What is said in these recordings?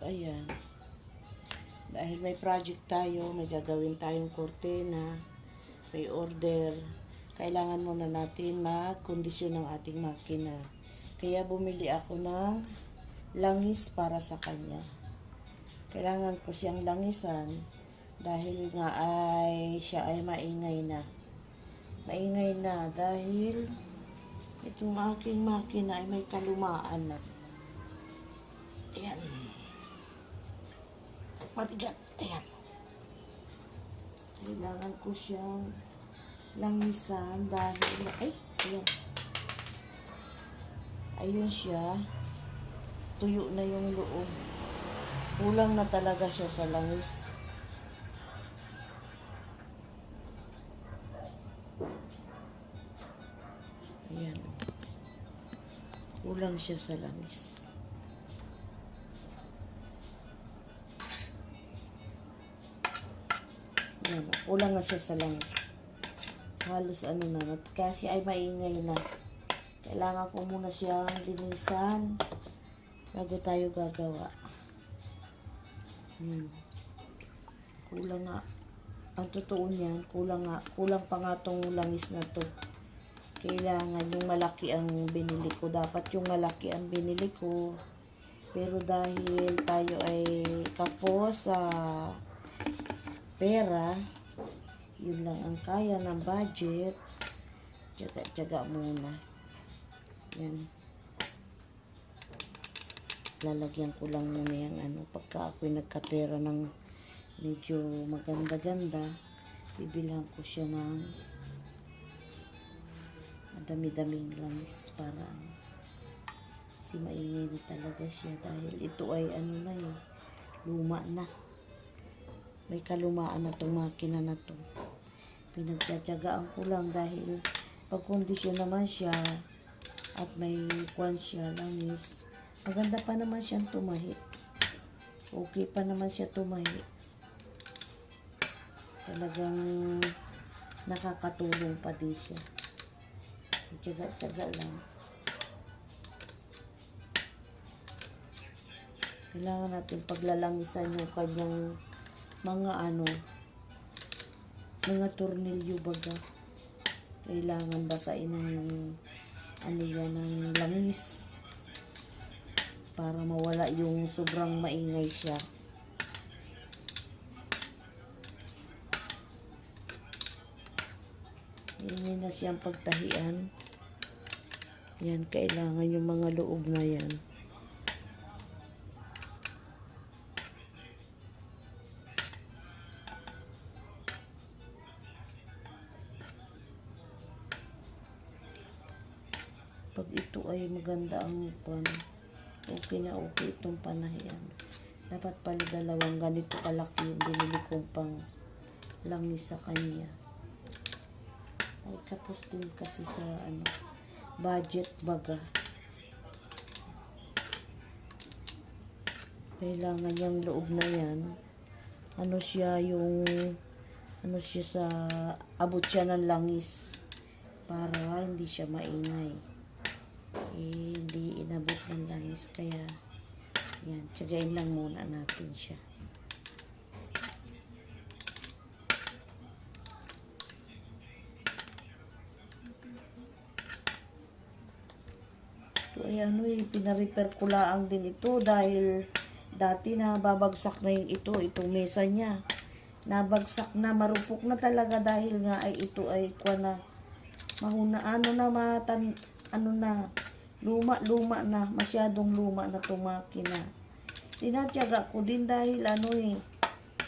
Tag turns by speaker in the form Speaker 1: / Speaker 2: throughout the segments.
Speaker 1: ayan. Dahil may project tayo, may gagawin tayong kortina, may order, kailangan muna natin mag-kondisyon ng ating makina. Kaya bumili ako ng langis para sa kanya. Kailangan ko siyang langisan dahil nga siya ay maingay na. Maingay na dahil itong aking makina ay may kalumaan na. Ayan. Mabigat. Ayan. Kailangan ko siyang langisan dahil ayan. Ayun siya. Tuyo na yung loob. Kulang na talaga siya sa langis. Ayan. Kulang siya sa langis. Ayan. Kulang na siya sa langis. Halos na. Kasi ay maingay na. Kailangan ko muna siyang linisan bago tayo gagawa. Ayan. Kulang nga. Ang totoo niyan, kulang pa nga tong langis na to. Kailangan yung malaki ang binili ko. Dapat yung malaki ang binili ko. Pero dahil tayo ay kapos sa pera, yun lang ang kaya ng budget. Tiyaga muna. Yan. Lalagyan ko lang muna yung pagka ako'y nagkapera ng medyo maganda-ganda, bibilhan ko siya ng madami-daming langis para si maingay na talaga siya dahil ito ay luma na. May kalumaan na itong makina na to. Pinagtsatsagaan ko lang dahil pagkondisyon naman siya at may kwan siya, langis. Maganda pa naman siyang tumahi. Okay pa naman siya tumahi. Talagang nakakatulong pa din siya. Tiyaga-tiyaga lang. Kailangan natin paglalangisan yung kanyang mga tornilyo baga. Kailangan basain ng ng langis para mawala yung sobrang maingay siya. Ingay na siyang pagtahian. Yan, kailangan yung mga loob na yan. Pag ito ay maganda ang okay na okay itong panahian. Dapat pala dalawang ganito kalaki yung binili kong pang langis sa kanya. Ay kapos din kasi sa budget baga. Kailangan yung loob na yan. Sa abot siya ng langis para hindi siya maingay. Hindi inabot ng langis kaya yan, tiyagain lang muna natin siya. Ito ay pinarepair ko lang din ito dahil dati nababagsak na itong mesa niya. Nabagsak na, marupok na talaga dahil nga ito ay mahuna, luma na, masyadong luma na itong makina. Tinatyaga ko din dahil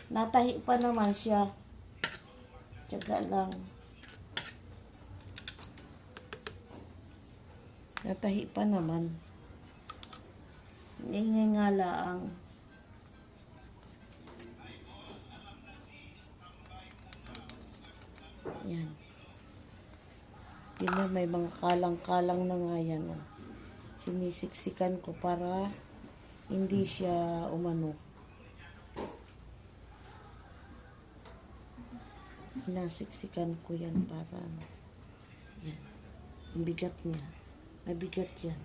Speaker 1: natahi pa naman siya. Tiyaga lang. Natahi pa naman. Ingay nga lang. Yan. Yun na, may mga kalang-kalang na nga yan. Sinisiksikan ko para hindi siya nasiksikan ko yan para yan. Ang bigat niya. Mabigat yan.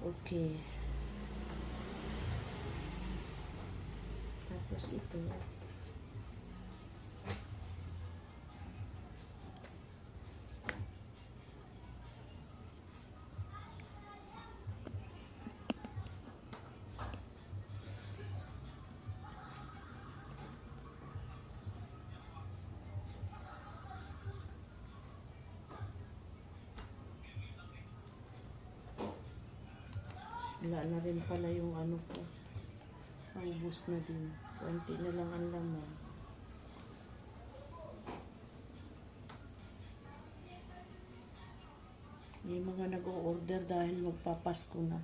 Speaker 1: Okay. Tapos ito. Wala na rin pala yung ano ko. Naubos na din. Konti na lang ang laman. May mga nag-o-order dahil magpapasko na.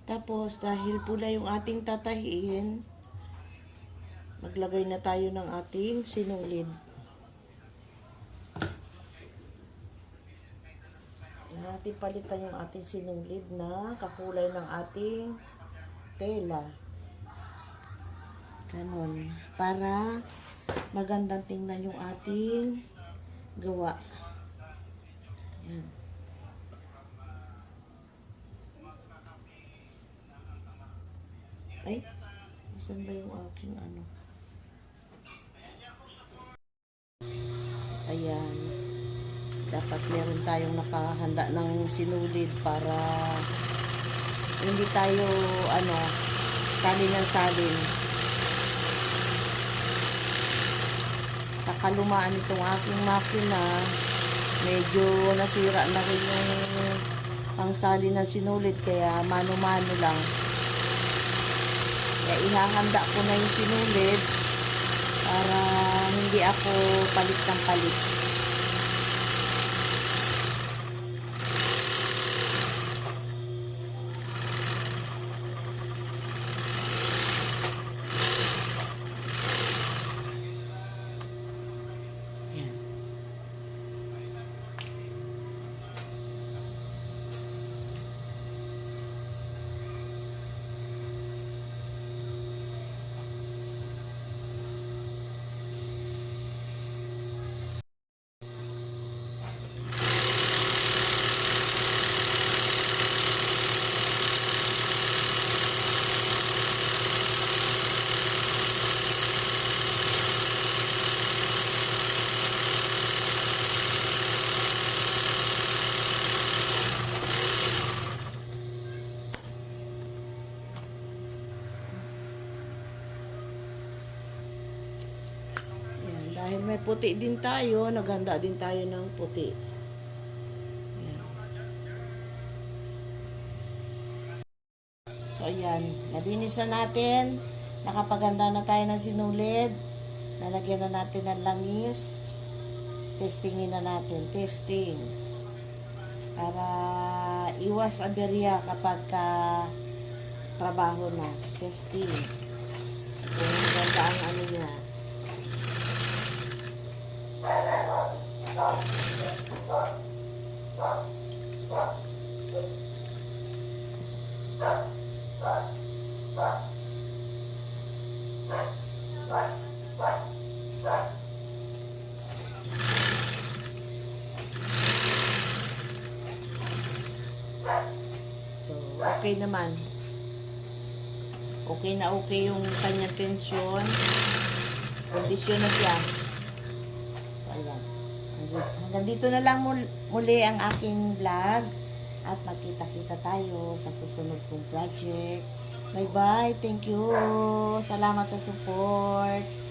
Speaker 1: Tapos, dahil pula yung ating tatahiin, maglagay na tayo ng ating sinulid. Natin palitan yung ating sinulid na kakulay ng ating tela. Ganon. Para magandang tingnan yung ating gawa. Yan. Ay, saan ba yung aking ano? Ayan. Dapat meron tayong nakahanda ng sinulid para hindi tayo, salin ng salin. Sa kalumaan itong aking makina, medyo nasira na rin yung pangsalin ng sinulid, kaya mano-mano lang. Kaya ihahanda ko na yung sinulid para hindi ako palit ng palit. Yan. Dahil may puti din tayo, naghanda din tayo ng puti. Ayan. So, ayan. Nalinis na natin. Nakapaganda na tayo ng sinulid. Nalagyan na natin ng langis. Testingin na natin. Testing. Para iwas aberya kapag trabaho na. Testing. Kung ganda ang ano niya. So, okay naman. Okay na okay yung kanyang tensyon. Kondisyon na siya. So, ayan. Hanggang dito na lang muli ang aking vlog. At magkita-kita tayo sa susunod kong project. Bye-bye. Thank you. Salamat sa support.